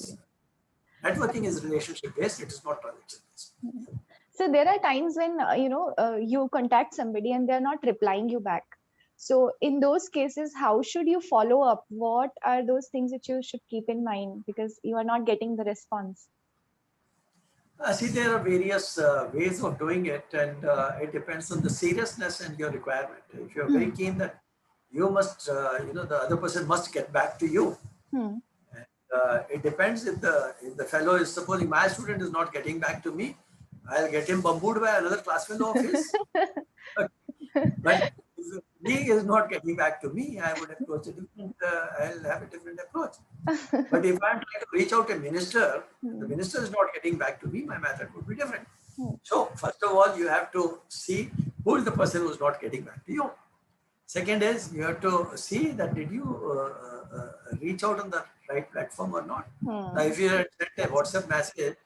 is networking is relationship based. It is not transaction based. So there are times when you contact somebody and they're not replying you back. So in those cases, how should you follow up? What are those things that you should keep in mind because you are not getting the response? See, there are various ways of doing it, and it depends on the seriousness and your requirement. If you're very keen that you must, the other person must get back to you. Hmm. It depends if the fellow is, supposing my student is not getting back to me, I'll get him bambooed by another class fellow of his. But if he is not getting back to me, I would approach a different, I'll have a different approach. But if I'm trying to reach out to a minister, the minister is not getting back to me, my method would be different. So first of all, you have to see who is the person who is not getting back to you. Second is you have to see that did you reach out on the right platform or not. Now, if you had sent a WhatsApp message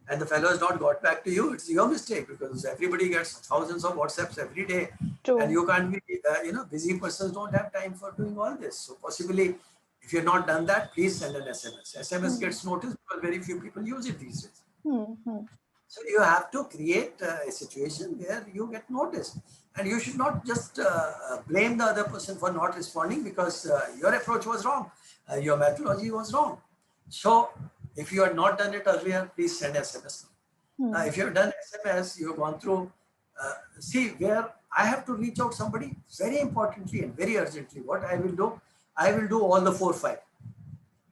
and the fellow has not got back to you, it's your mistake because everybody gets thousands of WhatsApps every day. True. And you can't be, busy persons don't have time for doing all this. So possibly, if you've not done that, please send an SMS. SMS gets noticed because very few people use it these days. So you have to create a situation where you get noticed. And you should not just blame the other person for not responding because your approach was wrong. Your methodology was wrong. So if you had not done it earlier, please send SMS. If you have done SMS, you have gone through, see where I have to reach out somebody very importantly and very urgently. What I will do all the 4 or 5.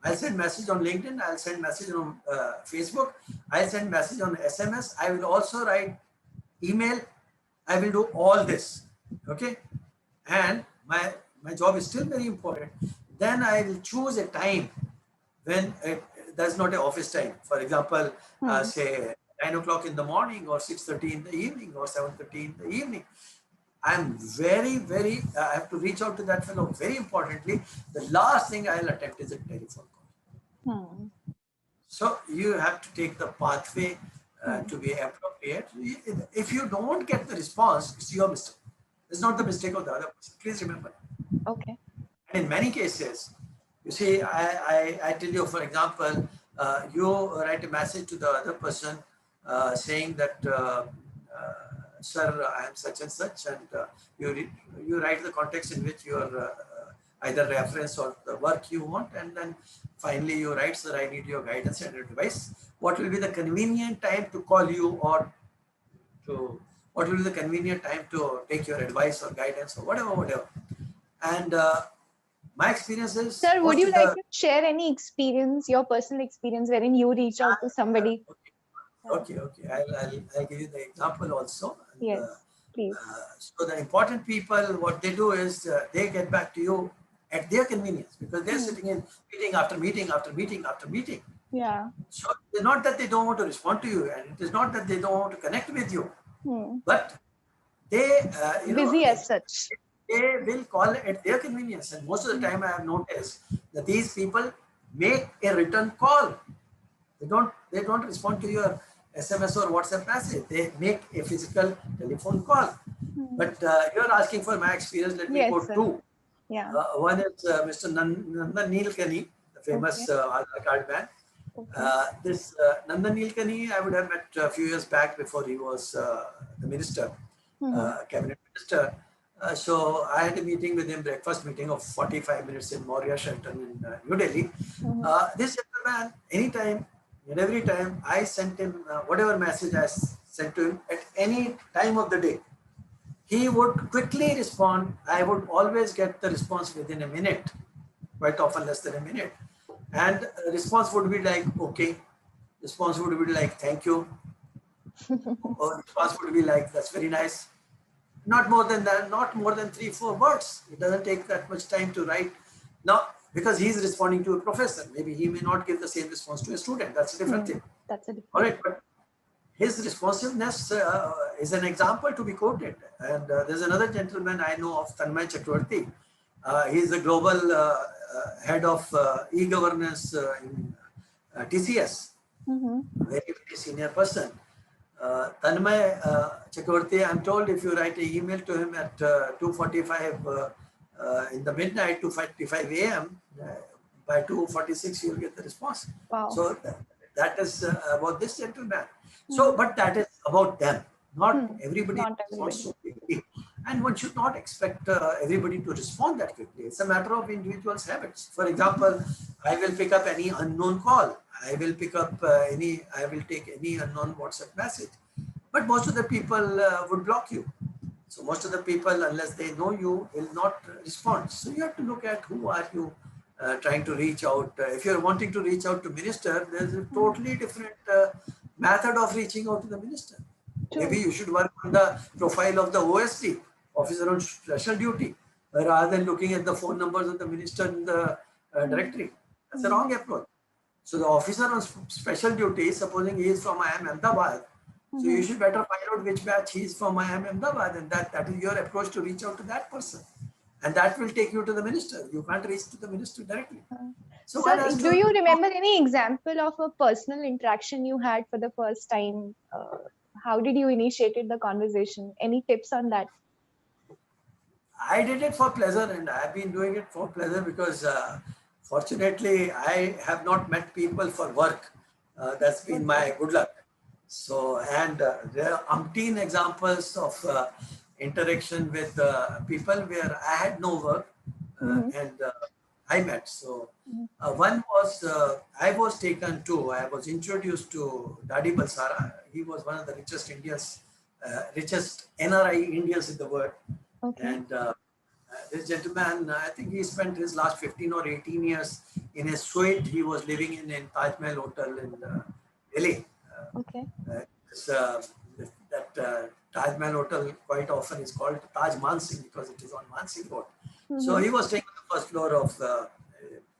I'll send message on LinkedIn. I'll send message on Facebook. I'll send message on SMS. I will also write email. I will do all this. Okay. And my job is still very important. Then I will choose a time when that's not an office time. For example, say 9 o'clock in the morning or 6:30 in the evening or 7:30 in the evening. I'm very, I have to reach out to that fellow. Very importantly, the last thing I'll attempt is a telephone call. So you have to take the pathway to be appropriate. If you don't get the response, it's your mistake. It's not the mistake of the other person. Please remember. Okay. And in many cases, you see, I tell you, for example, you write a message to the other person saying that, sir, I am such and such, and you write the context in which you are either reference or the work you want, and then finally you write, sir, I need your guidance and advice. What will be the convenient time to call you, or what will be the convenient time to take your advice or guidance or whatever. And my experience is, sir, would you like to share any experience, your personal experience, wherein you reach out to somebody? Okay. I'll give you the example also. And, yes, please. So the important people, what they do is they get back to you at their convenience because they're sitting in meeting after meeting after meeting after meeting. Yeah. So it's not that they don't want to respond to you, and it is not that they don't want to connect with you, but they, busy as such. They will call at their convenience, and most of the time I have noticed that these people make a return call. They don't respond to your SMS or WhatsApp message. They make a physical telephone call. But you're asking for my experience. Let me quote two. Yeah. One is Mr. Nandan Nilekani, the famous Aadhaar card man. This Nandan Nilekani, I would have met a few years back before he was the minister, cabinet minister. So I had a meeting with him, breakfast meeting of 45 minutes in Maurya Shelton in New Delhi. This gentleman, anytime and every time I sent him whatever message I sent to him at any time of the day, he would quickly respond. I would always get the response within a minute, quite often less than a minute. And response would be like, okay. Response would be like, thank you. Or response would be like, that's very nice. Not more than that, not more than 3-4 words. It doesn't take that much time to write. Now, because he's responding to a professor, maybe he may not give the same response to a student. That's a different thing. That's a different. All right, but his responsiveness is an example to be quoted. And there's another gentleman I know of, Tanmay Chakravarti. He's the global head of e-governance in TCS. Very, very senior person. Tanmay Chakravarti, I'm told if you write an email to him at 2:45 in the midnight, 2:45 a.m., by 2:46 you'll get the response. Wow. So that is about this gentleman. So, Hmm. but that is about them. Not Hmm. everybody Not responds everybody. so quickly, and one should not expect everybody to respond that quickly. It's a matter of individual's habits. For example, I will pick up any unknown call. I will pick up I will take any unknown WhatsApp message. But most of the people would block you. So most of the people, unless they know you, will not respond. So you have to look at who are you trying to reach out. If you're wanting to reach out to minister, there's a Hmm. totally different method of reaching out to the minister. Maybe True. you should work on the profile of the OSD, officer on special duty, rather than looking at the phone numbers of the minister in the Hmm. directory. That's the Hmm. wrong approach. So the officer on special duty, supposing he is from IIM Ahmedabad, so you Hmm. should better find out which batch he is from IIM Ahmedabad, and that is your approach to reach out to that person. And that will take you to the minister. You can't reach to the minister directly. So Sir, one has do to, you remember any example of a personal interaction you had for the first time? How did you initiated the conversation? Any tips on that? I did it for pleasure and I've been doing it for pleasure because fortunately I have not met people for work. That's been Okay. my good luck. So, and there are umpteen examples of interaction with people where I had no work Mm-hmm. and I met. So, one was I was taken to, I was introduced to Dadi Balsara. He was one of the richest NRI Indians in the world. Okay. And this gentleman, I think he spent his last 15 or 18 years in a suite he was living in Taj Mahal Hotel in Delhi. Okay. This, that Taj Mahal Hotel quite often is called Taj Mansingh because it is on Mansingh Road. So Mm-hmm. he was staying on the first floor of a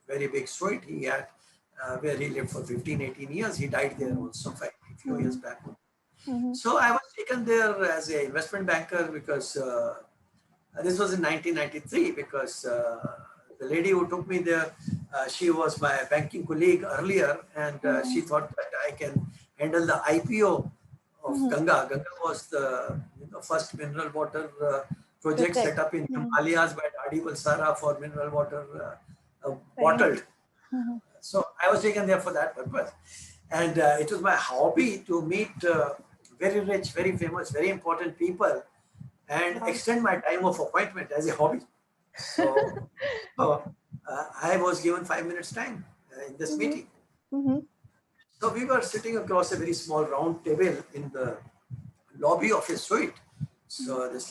very big suite he had where he lived for 15, 18 years. He died there also a few years Mm-hmm. back. Mm-hmm. So I was taken there as an investment banker because this was in 1993 because the lady who took me there, she was my banking colleague earlier, and Mm-hmm. she thought that I can handle the IPO of Mm-hmm. Ganga. Ganga was the first mineral water project Project. set up in Mm-hmm. Himalayas by Adi Balsara for mineral water Very nice. bottled. Mm-hmm. So I was taken there for that purpose. And it was my hobby to meet very rich, very famous, very important people and Wow. extend my time of appointment as a hobby. So, I was given 5 minutes time in this Mm-hmm. meeting. Mm-hmm. So we were sitting across a very small round table in the lobby of a suite. So this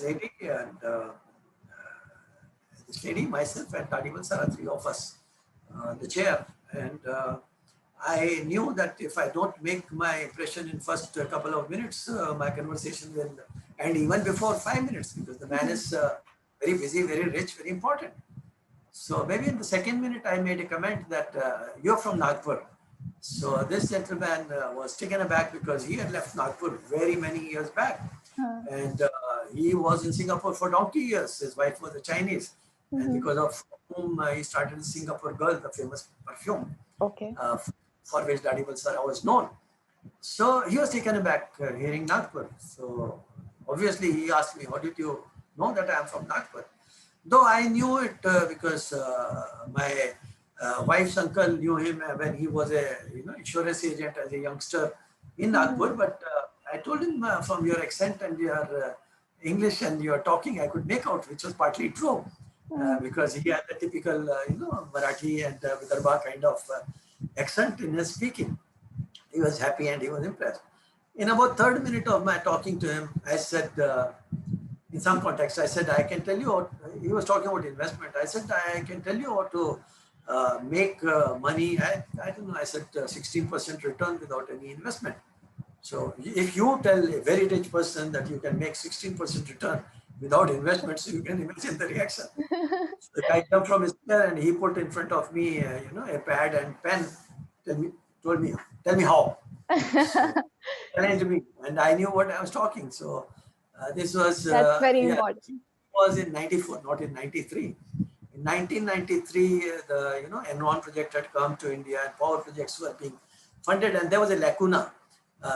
lady, myself, and Tadi Mansara, three of us, the chair, and I knew that if I don't make my impression in first couple of minutes, my conversation will end even before 5 minutes because the man Mm-hmm. is very busy, very rich, very important. So maybe in the second minute, I made a comment that you're from Nagpur. So this gentleman was taken aback because he had left Nagpur very many years back. Uh, And he was in Singapore for donkey years. His wife was a Chinese. And mm-hmm. because of whom he started the Singapore Girl, the famous perfume, Okay. uh, for which Daddy Balsara was known. So he was taken aback hearing Nagpur. So obviously he asked me, how did you know that I am from Nagpur? Though I knew it because my wife's uncle knew him when he was a insurance agent as a youngster in Mm-hmm. Nagpur. But I told him from your accent and your English and your talking, I could make out, which was partly true Mm-hmm. because he had the typical Marathi and Vidarbha kind of accent in his speaking. He was happy and he was impressed. In about third minute of my talking to him, I said, in some context, I said, I can tell you how, he was talking about investment. I said, I can tell you how to make money. I don't know, I said 16% return without any investment. So if you tell a very rich person that you can make 16% return without investment, so you can imagine the reaction. So the guy jumped from his chair and he put in front of me, a pad and pen. Tell me, told me, tell me how. So challenged me, and I knew what I was talking. So this was That's very yeah, important. was in '94, not in '93. In 1993, the Enron project had come to India, and power projects were being funded, and there was a lacuna.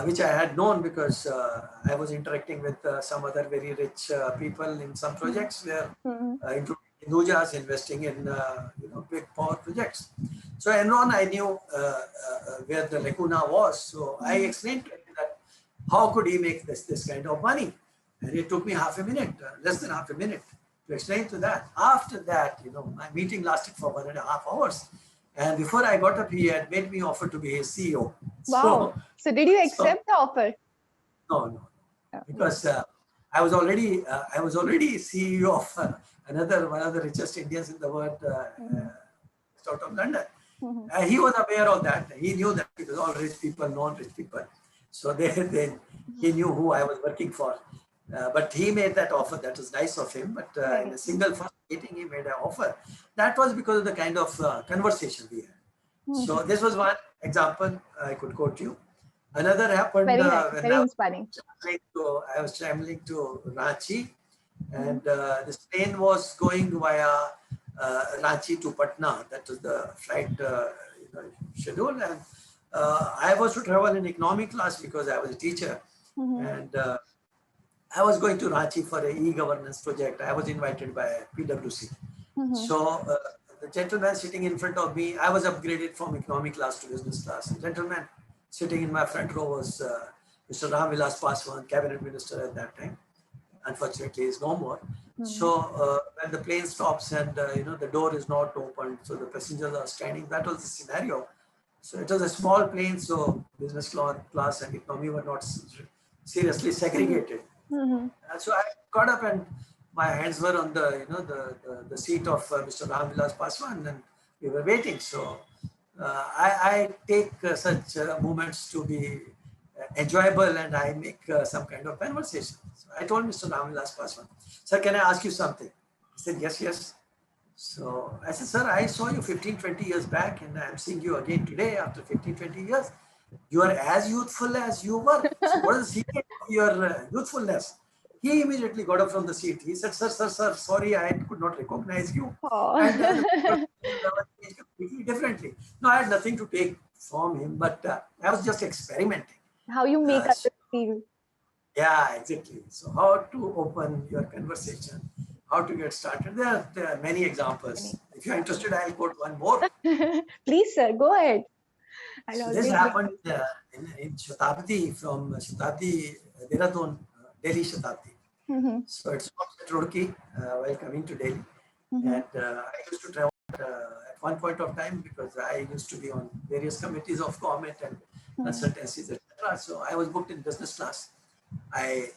Which I had known because I was interacting with some other very rich people in some projects where, Mm-hmm. including Hindujas investing in big power projects. So Enron, I knew where the lacuna was. So I explained to him that how could he make this kind of money? And it took me half a minute, less than half a minute to explain to that. After that, my meeting lasted for 1.5 hours. And before I got up, he had made me offer to be his CEO. Wow. So, So did you so accept the offer? no, Yeah. because I was already CEO of one of the richest Indians in the world, out of London. He was aware of that. He knew that it was all rich people, non-rich people. So he knew who I was working for. But he made that offer. That was nice of him. But in Very a single first meeting, he made an offer. That was because of the kind of conversation we had. So this was one example I could quote you. Another happened very nice, when very inspiring. I was traveling to Ranchi, and this plane was going via Ranchi to Patna. That was the flight schedule, and I was to travel in economy class because I was a teacher, and I was going to Ranchi for an e-governance project. I was invited by PwC. So the gentleman sitting in front of me, I was upgraded from economy class to business class. The gentleman sitting in my front row was Mr. Ram Vilas Paswan, cabinet minister at that time. Unfortunately, is no more. So when the plane stops and the door is not opened, so the passengers are standing. That was the scenario. So it was a small plane, so business class and economy were not seriously segregated. So I got up and my hands were on the seat of Mr. Ram Vilas Paswan, and we were waiting. So I take such moments to be enjoyable, and I make some kind of conversation. So I told Mr. Ram Vilas Paswan, "Sir, can I ask you something?" He said, "Yes, yes." So I said, "Sir, I saw you 15, 20 years back, and I'm seeing you again today after 15, 20 years. You are as youthful as you were. So what is the secret of your youthfulness?" He immediately got up from the seat. He said, "Sir, sorry, I could not recognize you." And the Oh. changed completely differently. No, I had nothing to take from him, but I was just experimenting. How you make So, others feel. yeah, exactly. So how to open your conversation, how to get started. There are many examples. If you're interested, I'll quote one more. Please, sir, go ahead. I'll So this always be happened interested. in Shatabdi, from Shatabdi, Dehradun, Delhi Shatabdi. So it's at Roorkee while coming to Delhi. And I used to travel at one point of time because I used to be on various committees of government and consultancies, etc. So I was booked in business class. I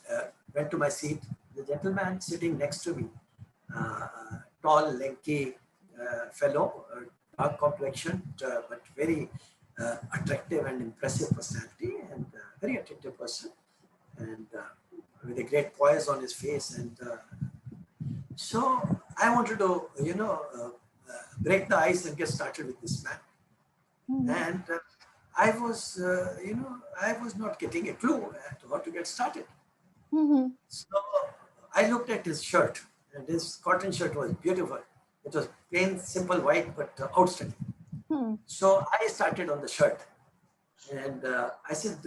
went to my seat. The gentleman sitting next to me, tall, lanky fellow, dark complexion, but very attractive and impressive personality, and very attractive person, and with a great poise on his face. And so I wanted to, break the ice and get started with this man. And I was not getting a clue at how to get started. So I looked at his shirt, and his cotton shirt was beautiful. It was plain, simple white, but outstanding. So I started on the shirt, and I said,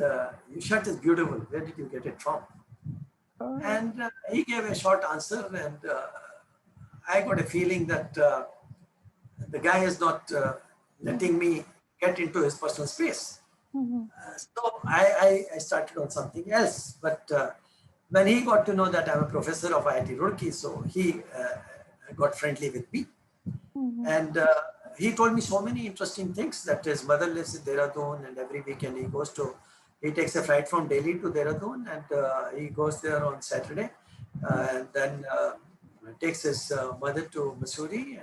"Your shirt is beautiful. Where did you get it from?" And he gave a short answer, and I got a feeling that the guy is not letting me get into his personal space. So I started on something else. But when he got to know that I'm a professor of IIT Roorkee, so he got friendly with me. And he told me so many interesting things, that his mother lives in Dehradun, and every weekend he takes a flight from Delhi to Dehradun, and he goes there on Saturday, and then takes his mother to Missouri,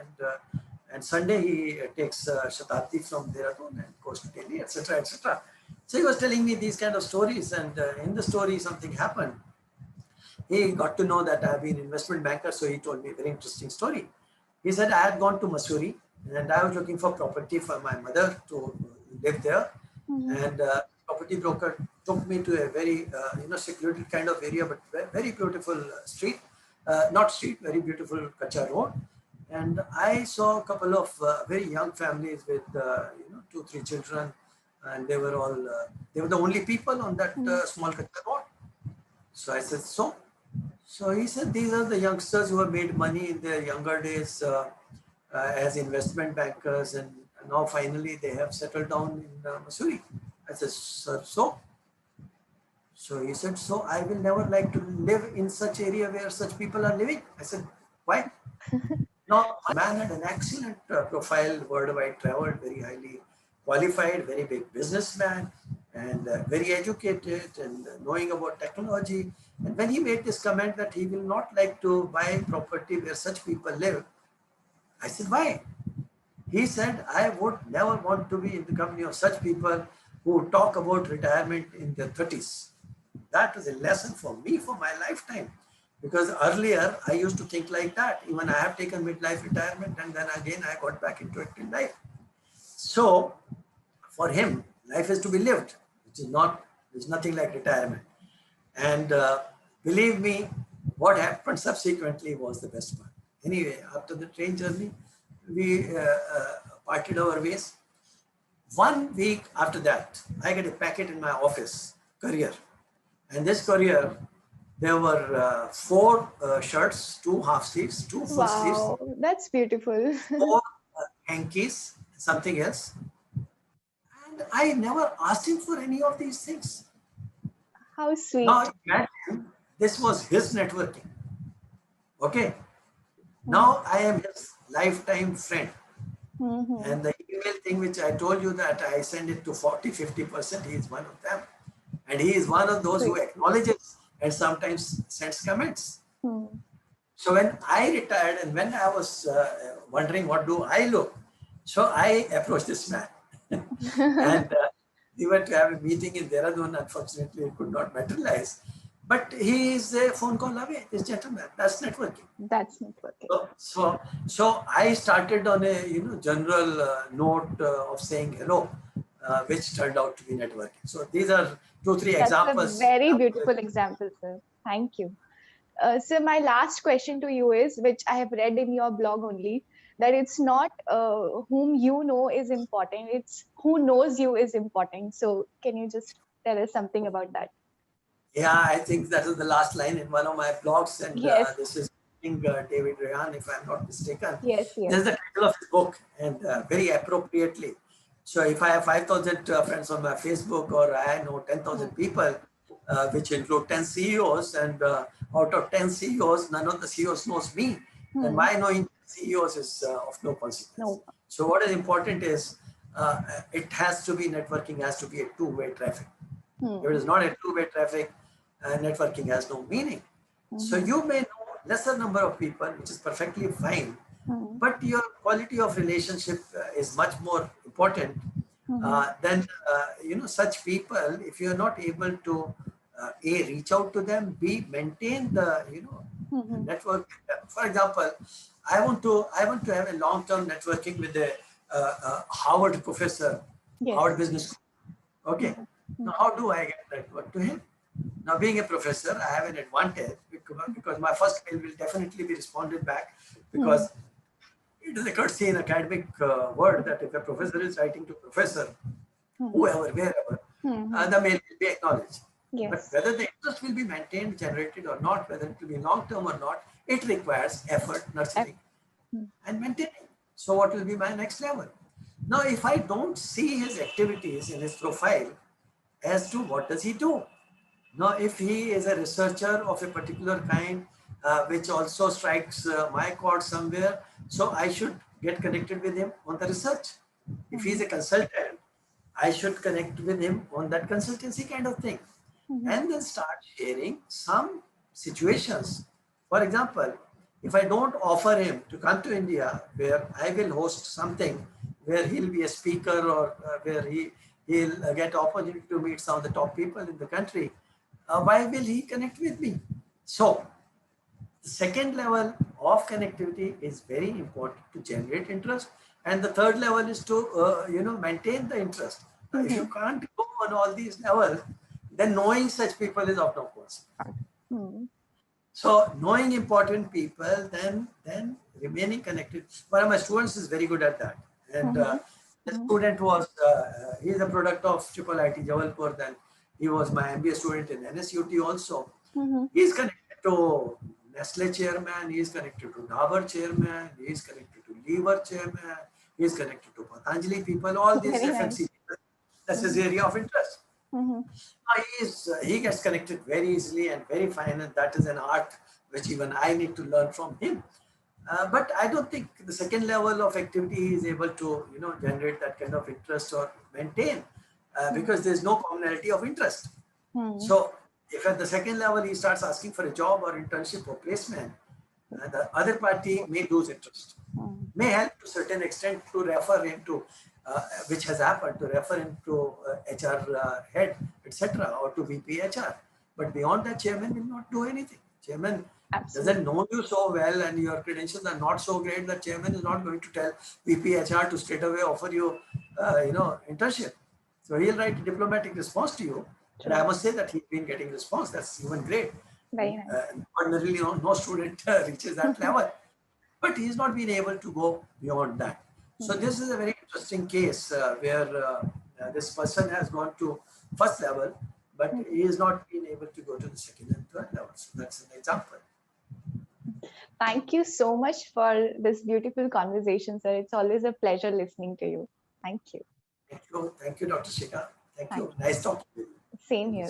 and Sunday he takes Shatabdi from Dehradun and goes to Delhi, etc., etc. So he was telling me these kind of stories, and in the story something happened. He got to know that I've been investment banker, so he told me a very interesting story. He said I had gone to Missouri and I was looking for property for my mother to live there, and property broker took me to a very secluded kind of area, but very beautiful street, not street, very beautiful Kacha road. And I saw a couple of very young families with 2, 3 children, and they were the only people on that small Kacha road. So I said, so he said, these are the youngsters who have made money in their younger days as investment bankers and now finally they have settled down in Missouri. I said, sir, so he said, so I will never like to live in such area where such people are living. I said, why? Now, man had an excellent profile, worldwide traveled, very highly qualified, very big businessman, and very educated and knowing about technology. And when he made this comment that he will not like to buy property where such people live, I said, why? He said, I would never want to be in the company of such people who talk about retirement in their 30s. That was a lesson for me for my lifetime. Because earlier I used to think like that. Even I have taken midlife retirement and then again I got back into active life. So for him, life is to be lived, which is not, there's nothing like retirement. And believe me, what happened subsequently was the best part. Anyway, after the train journey, we parted our ways. 1 week after that, I get a packet in my office, courier. And this courier, there were 4 shirts, 2 half sleeves, 2 full sleeves, Wow, that's beautiful. 4 hankies, something else. And I never asked him for any of these things. How Now sweet. imagine this was his networking. Okay. Hmm. Now I am his lifetime friend. Hmm. And the email thing which I told you that I send it to 40, 50%, he is one of them. And he is one of those who Sweet. acknowledges and sometimes sends comments. Hmm. So when I retired and when I was wondering what do I look, so I approached this man. And we were to have a meeting in Dehradun. Unfortunately, it could not materialize. But he is a phone call away, this gentleman. That's networking. That's networking. So I started on a general note of saying hello, which turned out to be networking. So these are 2, 3 That's a examples. very beautiful example, sir. Thank you. So my last question to you is, which I have read in your blog only, that it's not whom you know is important, it's who knows you is important. So can you just tell us something about that? Yeah, I think that is the last line in one of my blogs, and Yes, this is David Rayan, if I'm not mistaken. yes, This yes. is the title of his book, and very appropriately. So if I have 5,000 friends on my Facebook, or I know 10,000 Hmm. people, which include 10 CEOs, and out of 10 CEOs, none of the CEOs knows me, then Hmm. my knowing CEOs is of no consequence. No. So what is important is it has to be networking, has to be a two-way traffic. If it Hmm. is not a two-way traffic, networking has no meaning. So Hmm. you may know lesser number of people, which is perfectly fine, Hmm. but your quality of relationship is much more important Hmm. than such people. If you are not able to a reach out to them, b maintain the Hmm. network. For example, I want to have a long-term networking with a Harvard professor, Yes. Harvard Business School. Okay. Hmm. Now, Hmm. how do I get network to him? Now, being a professor, I have an advantage because my first mail will definitely be responded back, Hmm. because it is a courtesy in academic word that if a professor is writing to professor, Hmm. whoever, wherever, Hmm. Hmm. the mail will be acknowledged. But Yes. whether the interest will be maintained, generated or not, whether it will be long term or not, it requires effort, F- nurturing, hmm. and maintaining. So, what will be my next level? Now, if I don't see his activities in his profile as to what does he do, now, if he is a researcher of a particular kind, which also strikes my chord somewhere, so I should get connected with him on the research. If he is Hmm. a consultant, I should connect with him on that consultancy kind of thing, Hmm. and then start sharing some situations. For example, if I don't offer him to come to India, where I will host something, where he'll be a speaker, or where he'll get opportunity to meet some of the top people in the country, why will he connect with me? So the second level of connectivity is very important to generate interest, and the third level is to maintain the interest. If you Hmm. can't go on all these levels, then knowing such people is of no consequence. Hmm. So knowing important people, then remaining connected. One of my students is very good at that, and Hmm. the Hmm. student was he is a product of Triple IT Jabalpur. Then he was my MBA student in NSUT also. Hmm. He is connected to Nestle chairman. He is connected to Dabur chairman. He is connected to Lever chairman. he is connected to Patanjali people, all these Very nice. FMC people. That's his area of interest. Mm-hmm. He gets connected very easily and very fine, and that is an art which even I need to learn from him. But I don't think the second level of activity is able to, generate that kind of interest or maintain, because there's no commonality of interest. Mm-hmm. So if at the second level he starts asking for a job or internship or placement, the other party may lose interest, may help to a certain extent to refer him to, which has happened, to refer him to HR head, etc., or to VP HR. But beyond that, chairman will not do anything. Chairman doesn't Absolutely. know you so well and your credentials are not so great that chairman is not going to tell VP HR to straight away offer you, internship. So he'll write a diplomatic response to you. And I True. must say that he's been getting response. That's even great. Very nice. Ordinarily, no student reaches that level, but he's not been able to go beyond that. So Mm-hmm. this is a very interesting case where this person has gone to first level, but he has not been able to go to the second and third level. So that's an example. Thank you so much for this beautiful conversation, sir. It's always a pleasure listening to you. Thank you. Thank you, Dr. Shikha. Thank Thank you. you. Nice talking to you. Same here.